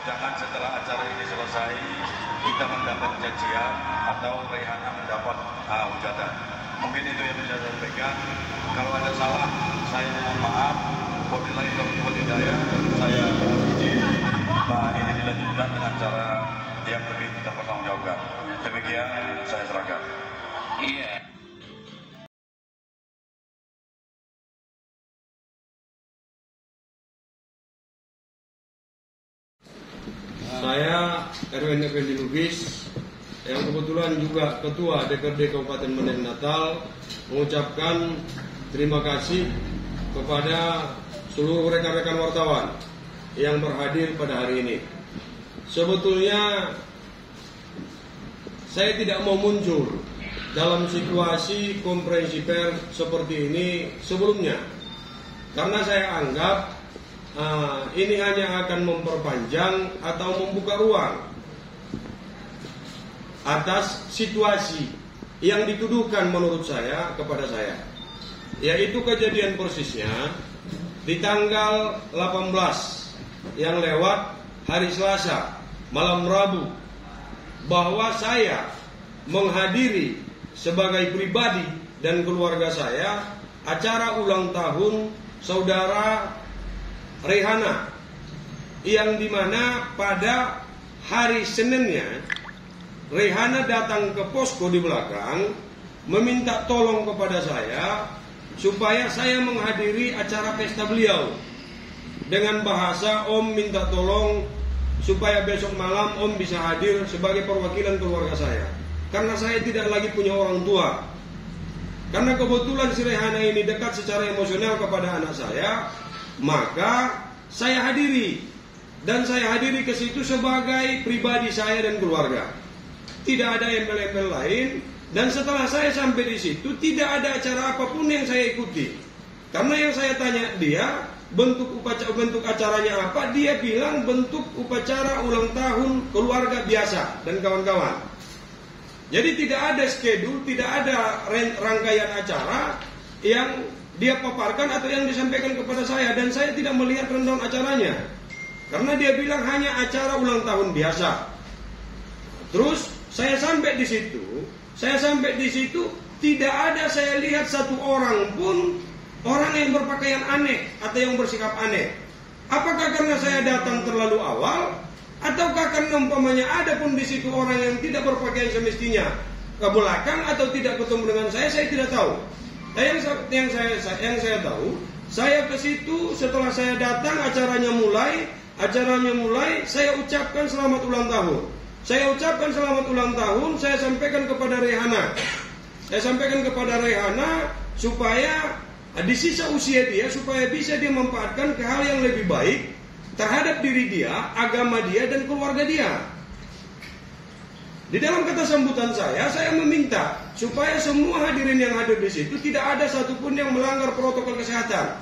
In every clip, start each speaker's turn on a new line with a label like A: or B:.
A: jangan setelah acara ini selesai kita mendapat cacian atau Rehana mendapat hujatan. Mungkin itu yang bisa saya sampaikan. Kalau ada salah, saya mohon maaf. Wabillahi taufiq wal hidayah. Saya izin. Ini dilanjutkan dengan cara yang lebih kita pertanggungjawabkan. Demikian saya serahkan.
B: Iya.
C: Saya Erwin Effendi Lubis, yang kebetulan juga Ketua DPRD Kabupaten Medan Natal, mengucapkan terima kasih kepada seluruh rekan-rekan wartawan yang berhadir pada hari ini. Sebetulnya saya tidak mau muncul dalam situasi konferensi pers seperti ini sebelumnya, karena saya anggap ini hanya akan memperpanjang atau membuka ruang atas situasi yang dituduhkan menurut saya kepada saya, yaitu kejadian persisnya di tanggal 18 yang lewat hari Selasa malam Rabu, bahwa saya menghadiri sebagai pribadi dan keluarga saya acara ulang tahun saudara Rehana, yang dimana pada hari Seninnya Rehana datang ke posko di belakang meminta tolong kepada saya supaya saya menghadiri acara pesta beliau, dengan bahasa Om minta tolong supaya besok malam Om bisa hadir sebagai perwakilan keluarga saya, karena saya tidak lagi punya orang tua. Karena kebetulan si Rehana ini dekat secara emosional kepada anak saya, maka saya hadiri, dan saya hadiri ke situ sebagai pribadi saya dan keluarga. Tidak ada embel-embel lain, dan setelah saya sampai di situ tidak ada acara apapun yang saya ikuti. Karena yang saya tanya dia bentuk acaranya apa, dia bilang bentuk upacara ulang tahun keluarga biasa dan kawan-kawan. Jadi tidak ada schedule, tidak ada rangkaian acara yang dia paparkan atau yang disampaikan kepada saya, dan saya tidak melihat rundown acaranya, karena dia bilang hanya acara ulang tahun biasa. Terus saya sampai di situ, tidak ada saya lihat satu orang pun orang yang berpakaian aneh atau yang bersikap aneh. Apakah karena saya datang terlalu awal, ataukah karena umpamanya ada pun di situ orang yang tidak berpakaian semestinya ke belakang atau tidak ketemu dengan saya tidak tahu. Yang saya tahu, saya ke situ setelah saya datang, acaranya mulai, saya ucapkan selamat ulang tahun. Saya sampaikan kepada Rehana. Supaya di sisa usia dia, supaya bisa dia memanfaatkan ke hal yang lebih baik terhadap diri dia, agama dia, dan keluarga dia. Di dalam kata sambutan saya meminta supaya semua hadirin yang hadir di situ tidak ada satupun yang melanggar protokol kesehatan.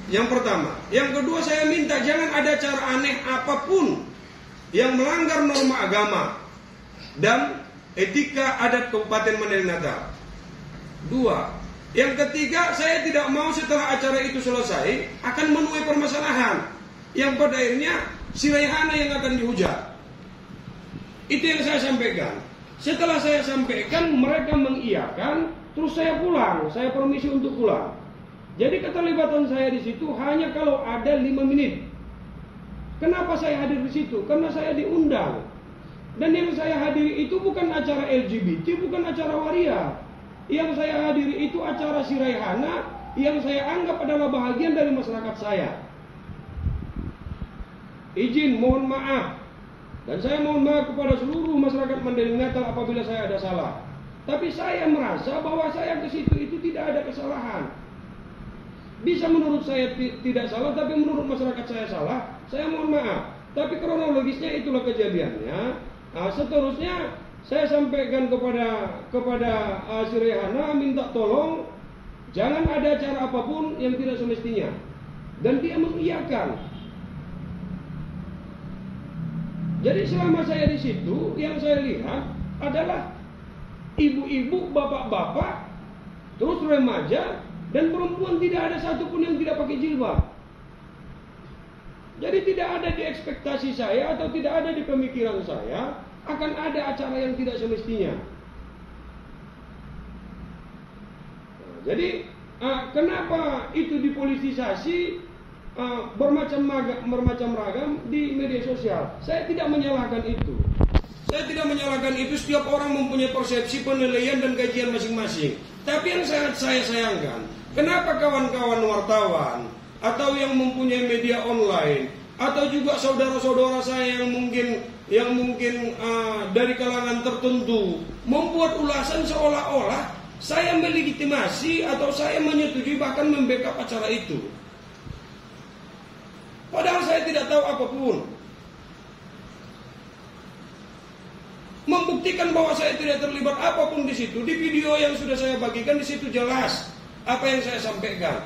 C: Yang pertama. Yang kedua, saya minta jangan ada cara aneh apapun yang melanggar norma agama dan etika adat Kabupaten Medan Natal. Dua. Yang ketiga, saya tidak mau setelah acara itu selesai akan menuai permasalahan yang pada akhirnya si Rehana yang akan dihujat. Itu yang saya sampaikan. Setelah saya sampaikan, mereka mengiyakan, terus saya pulang. Saya permisi untuk pulang. Jadi keterlibatan saya di situ hanya kalau ada 5 menit. Kenapa saya hadir di situ? Karena saya diundang. Dan yang saya hadiri itu bukan acara LGBT, bukan acara waria. Yang saya hadiri itu acara si Rehana yang saya anggap adalah bahagian dari masyarakat saya. Izin, mohon maaf. Dan saya mohon maaf kepada seluruh masyarakat Medan Natal apabila saya ada salah. Tapi saya merasa bahwa saya ke situ itu tidak ada kesalahan. Bisa menurut saya tidak salah, tapi menurut masyarakat saya salah. Saya mohon maaf. Tapi kronologisnya itulah kejadiannya. Seterusnya saya sampaikan kepada si Rehana, minta tolong jangan ada acara apapun yang tidak semestinya. Dan dia mengiyakan. Jadi selama saya di situ, yang saya lihat adalah ibu-ibu, bapak-bapak, terus remaja, dan perempuan, tidak ada satupun yang tidak pakai jilbab. Jadi tidak ada di ekspektasi saya atau tidak ada di pemikiran saya akan ada acara yang tidak semestinya. Nah, jadi kenapa itu dipolitisasi bermacam ragam di media sosial? Saya tidak menyalahkan itu. Saya tidak menyalahkan itu. Setiap orang mempunyai persepsi, penilaian dan kajian masing-masing. Tapi yang sangat saya sayangkan, kenapa kawan-kawan wartawan atau yang mempunyai media online atau juga saudara-saudara saya yang mungkin dari kalangan tertentu membuat ulasan seolah-olah saya melegitimasi atau saya menyetujui bahkan membackup acara itu. Padahal saya tidak tahu apapun. Membuktikan bahwa saya tidak terlibat apapun di situ. Di video yang sudah saya bagikan di situ jelas apa yang saya sampaikan.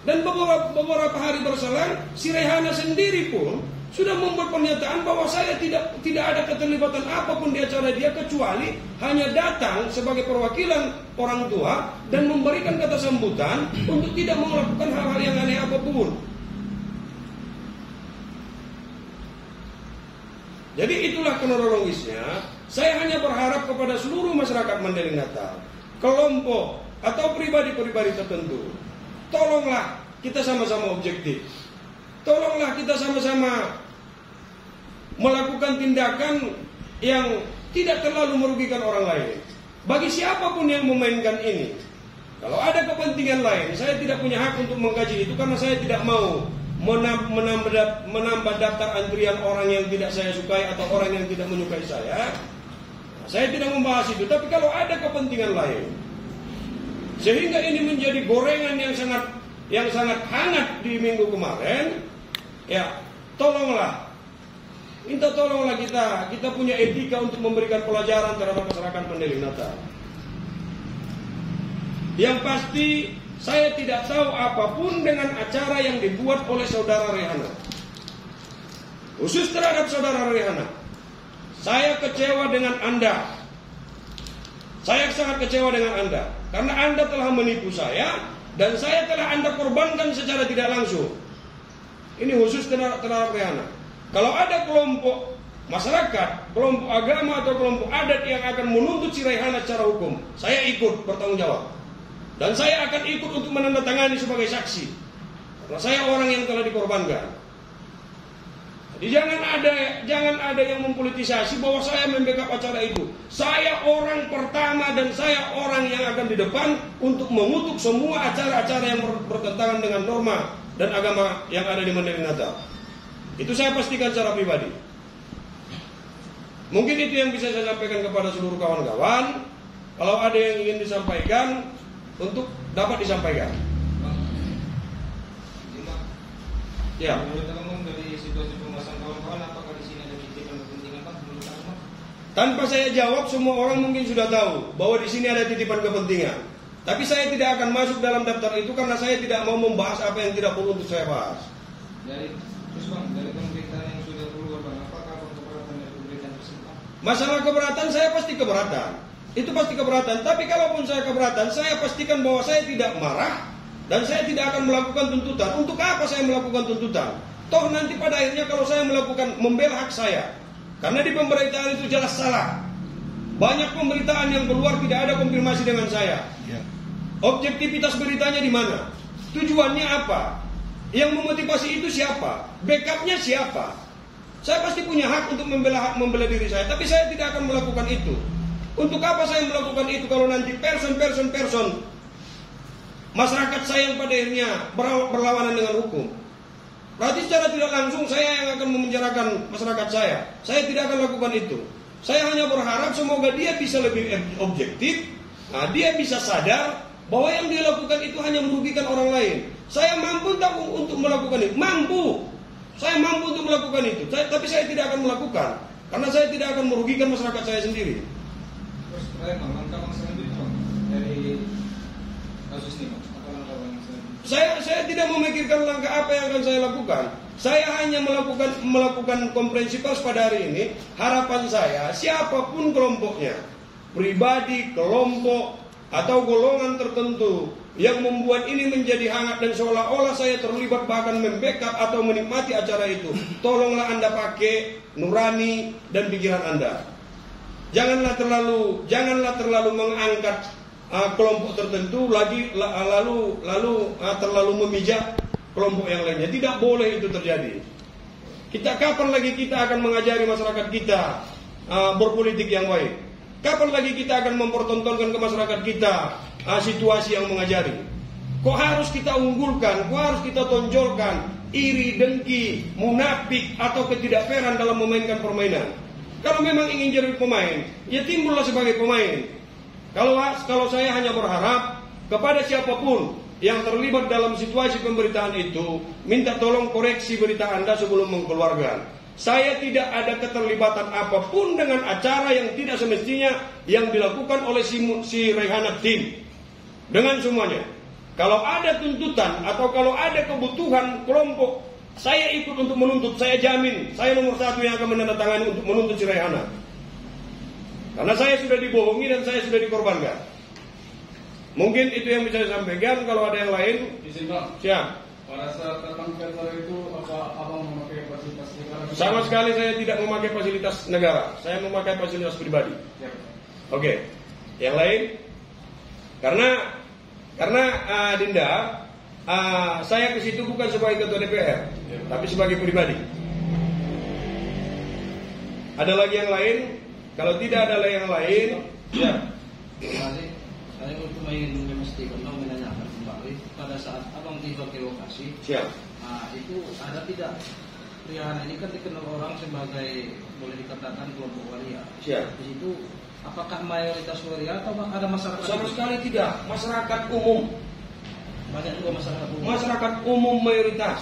C: Dan beberapa hari berselang, si Rehana sendiri pun sudah membuat pernyataan bahwa saya tidak ada keterlibatan apapun di acara dia kecuali hanya datang sebagai perwakilan orang tua dan memberikan kata sambutan untuk tidak melakukan hal-hal yang aneh apapun. Jadi itulah kronologisnya. Saya hanya berharap kepada seluruh masyarakat Mandailing Natal, kelompok atau pribadi-pribadi tertentu, tolonglah kita sama-sama objektif. Tolonglah kita sama-sama melakukan tindakan yang tidak terlalu merugikan orang lain. Bagi siapapun yang memainkan ini, kalau ada kepentingan lain, saya tidak punya hak untuk mengkaji itu karena saya tidak mau menambah daftar antrian orang yang tidak saya sukai atau orang yang tidak menyukai saya. Saya tidak membahas itu. Tapi kalau ada kepentingan lain sehingga ini menjadi gorengan yang sangat hangat di minggu kemarin, ya tolonglah, minta tolonglah kita punya etika untuk memberikan pelajaran terhadap masyarakat Mandailing Natal. Yang pasti saya tidak tahu apapun dengan acara yang dibuat oleh saudara Rehana. Khusus terhadap saudara Rehana, saya kecewa dengan Anda. Saya sangat kecewa dengan Anda karena Anda telah menipu saya dan saya telah Anda korbankan secara tidak langsung. Ini khusus terhadap Rehana. Kalau ada kelompok masyarakat, kelompok agama atau kelompok adat yang akan menuntut si Rehana secara hukum, saya ikut bertanggung jawab. Dan saya akan ikut untuk menandatangani sebagai saksi. Karena saya orang yang telah dikorbankan. Jadi jangan ada yang mempolitisasi bahwa saya membackup acara itu. Saya orang pertama dan saya orang yang akan di depan untuk mengutuk semua acara-acara yang bertentangan dengan norma dan agama yang ada di Mandailing Natal. Itu saya pastikan secara pribadi. Mungkin itu yang bisa saya sampaikan kepada seluruh kawan-kawan. Kalau ada yang ingin disampaikan, untuk dapat disampaikan. Ya.
B: Menurut kamu dari situasi pembahasan kawan-kawan, apakah di sini ada titipan kepentingan Pak?
C: Tanpa saya jawab, semua orang mungkin sudah tahu bahwa di sini ada titipan kepentingan. Tapi saya tidak akan masuk dalam daftar itu karena saya tidak mau membahas apa yang tidak perlu untuk saya bahas.
B: Dari pemberitaan yang sudah keluar, Bang, apakah keberatan dari pemberitaan tersebut?
C: Masalah keberatan saya pasti keberatan. Itu pasti keberatan. Tapi kalaupun saya keberatan, saya pastikan bahwa saya tidak marah dan saya tidak akan melakukan tuntutan. Untuk apa saya melakukan tuntutan? Toh nanti pada akhirnya kalau saya membela hak saya, karena di pemberitaan itu jelas salah. Banyak pemberitaan yang keluar tidak ada konfirmasi dengan saya. Objektivitas beritanya di mana? Tujuannya apa? Yang memotivasi itu siapa? Backupnya siapa? Saya pasti punya hak untuk membela diri saya, tapi saya tidak akan melakukan itu. Untuk apa saya melakukan itu kalau nanti person masyarakat saya yang pada akhirnya berlawanan dengan hukum? Berarti secara tidak langsung saya yang akan memenjarakan masyarakat saya. Saya tidak akan lakukan itu. Saya hanya berharap semoga dia bisa lebih objektif. Nah, dia bisa sadar bahwa yang dia lakukan itu hanya merugikan orang lain. Saya mampu untuk melakukan itu. Saya mampu untuk melakukan itu. Tapi saya tidak akan melakukan karena saya tidak akan merugikan masyarakat saya sendiri.
B: Terus langkah selanjutnya dari kasus ini, apa langkah selanjutnya?
C: Saya tidak memikirkan langkah apa yang akan saya lakukan. Saya hanya melakukan konferensi pers pada hari ini. Harapan saya siapapun kelompoknya, pribadi, kelompok, atau golongan tertentu yang membuat ini menjadi hangat dan seolah-olah saya terlibat bahkan membackup atau menikmati acara itu, tolonglah Anda pakai nurani dan pikiran Anda. Janganlah terlalu mengangkat kelompok tertentu lalu terlalu memijak kelompok yang lainnya. Tidak boleh itu terjadi. Kapan lagi kita akan mengajari masyarakat kita berpolitik yang baik? Kapan lagi kita akan mempertontonkan ke masyarakat kita situasi yang mengajari? Kok harus kita unggulkan? Kok harus kita tonjolkan iri, dengki, munafik atau ketidakfairan dalam memainkan permainan? Kalau memang ingin jadi pemain, ya timbullah sebagai pemain. Kalau saya hanya berharap kepada siapapun yang terlibat dalam situasi pemberitaan itu, minta tolong koreksi berita Anda sebelum mengeluarkan. Saya tidak ada keterlibatan apapun dengan acara yang tidak semestinya yang dilakukan oleh si Raihana Tim. Dengan semuanya. Kalau ada tuntutan atau kalau ada kebutuhan kelompok, saya ikut untuk menuntut. Saya jamin, saya nomor 1 yang akan menandatangani untuk menuntut si Raihana. Karena saya sudah dibohongi dan saya sudah dikorbankan. Mungkin itu yang bisa saya sampaikan. Kalau ada yang lain, siap.
B: Pada saat datang ke kantor itu, apa abang memakai fasilitas negara?
C: Sama sekali saya tidak memakai fasilitas negara. Saya memakai fasilitas pribadi.
B: Ya.
C: Oke. Yang lain? Karena Dinda, saya ke situ bukan sebagai ketua DPR, tapi sebagai pribadi. Ada lagi yang lain? Kalau tidak ada yang lain, ya.
D: Saya untuk ingin memastikan menanyakan kembali pada saat abang tiba ke lokasi.
C: Siap.
D: Itu ada tidak Riana ini kan dikenal orang sebagai boleh dikatakan kelompok waria.
C: Siap.
D: Di situ apakah mayoritas waria atau ada masyarakat?
C: Sama sekali tidak. Masyarakat umum.
D: Banyak juga masyarakat umum.
C: Masyarakat umum mayoritas.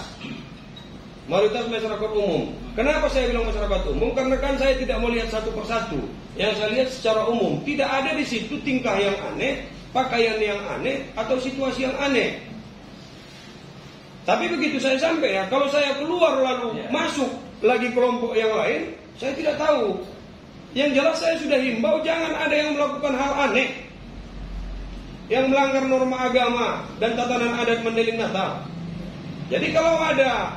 C: Mayoritas masyarakat umum. Kenapa saya bilang masyarakat umum? Karena kan saya tidak melihat satu persatu. Yang saya lihat secara umum, tidak ada di situ tingkah yang aneh, pakaian yang aneh, atau situasi yang aneh. Tapi begitu saya sampai ya, kalau saya keluar lalu masuk lagi kelompok yang lain, saya tidak tahu. Yang jelas saya sudah himbau jangan ada yang melakukan hal aneh, yang melanggar norma agama dan tatanan adat Mandailing Natal. Jadi kalau ada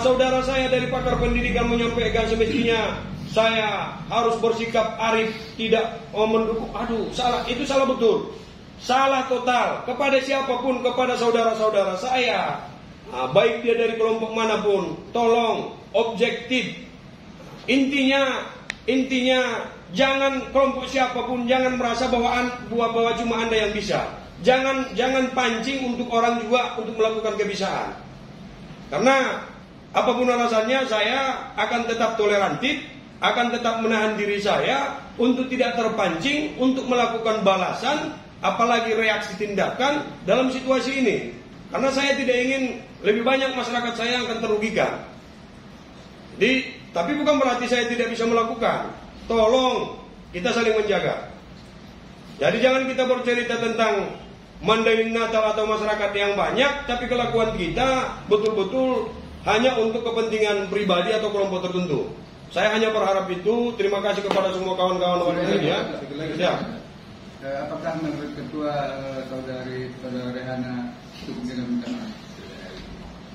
C: saudara saya dari pakar pendidikan menyampaikan semestinya saya harus bersikap arif, tidak mendukung. Aduh, salah. Itu salah betul. Salah total. Kepada siapapun, kepada saudara-saudara saya, baik dia dari kelompok manapun, tolong objektif. Intinya jangan kelompok siapapun jangan merasa bahwa cuma Anda yang bisa. Jangan pancing untuk orang juga untuk melakukan kebisaan. Karena apapun alasannya, saya akan tetap tolerantif, akan tetap menahan diri saya untuk tidak terpancing untuk melakukan balasan, apalagi reaksi tindakan dalam situasi ini. Karena saya tidak ingin lebih banyak masyarakat saya yang akan terugikan. Tapi bukan berarti saya tidak bisa melakukan. Tolong kita saling menjaga. Jadi jangan kita bercerita tentang Mandailing Natal atau masyarakat yang banyak, tapi kelakuan kita betul-betul hanya untuk kepentingan pribadi atau kelompok tertentu. Saya hanya berharap itu. Terima kasih kepada semua kawan-kawan wanita media. Ya.
B: Apakah menurut ketua saudara Raihana itu tidak minta maaf?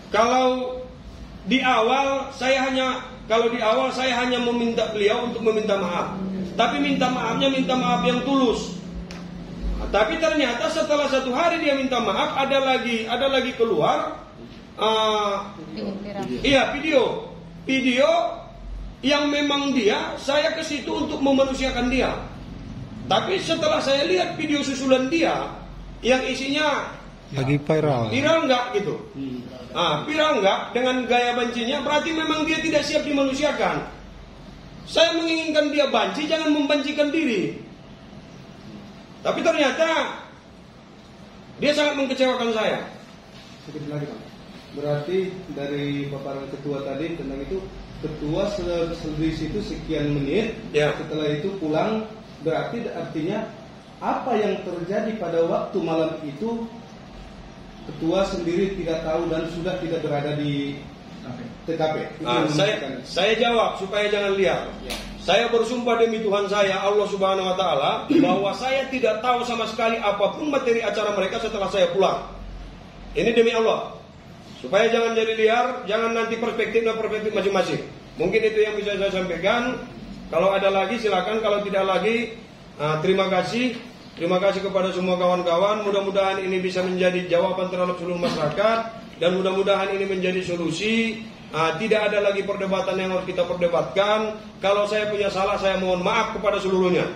C: Kalau di awal saya hanya meminta beliau untuk meminta maaf. Tapi minta maafnya minta maaf yang tulus. Tapi ternyata setelah 1 hari dia minta maaf, ada lagi keluar video yang memang saya ke situ untuk memanusiakan dia. Tapi setelah saya lihat video susulan dia yang isinya
E: lagi viral
C: enggak gitu. Viral enggak dengan gaya bancinya, berarti memang dia tidak siap dimanusiakan. Saya menginginkan dia banci, jangan membancikan diri. Tapi ternyata dia sangat mengecewakan saya.
E: sedikit lagi Pak. Berarti dari paparan ketua tadi tentang itu, ketua di situ sekian menit,
C: ya.
E: Setelah itu pulang, berarti artinya apa yang terjadi pada waktu malam itu ketua sendiri tidak tahu dan sudah tidak berada di TKP.
C: Saya jawab supaya jangan liar.
E: Ya.
C: Saya bersumpah demi Tuhan saya, Allah Subhanahu wa Ta'ala, bahwa saya tidak tahu sama sekali apapun materi acara mereka setelah saya pulang. Ini demi Allah. Supaya jangan jadi liar, jangan nanti perspektif masing-masing. Mungkin itu yang bisa saya sampaikan. Kalau ada lagi silakan, kalau tidak lagi terima kasih. Terima kasih kepada semua kawan-kawan. Mudah-mudahan ini bisa menjadi jawaban terhadap seluruh masyarakat, dan mudah-mudahan ini menjadi solusi. Tidak ada lagi perdebatan yang harus kita perdebatkan. Kalau saya punya salah, saya mohon maaf kepada seluruhnya.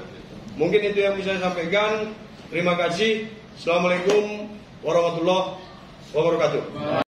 C: Mungkin itu yang bisa saya sampaikan. Terima kasih. Assalamualaikum warahmatullahi wabarakatuh.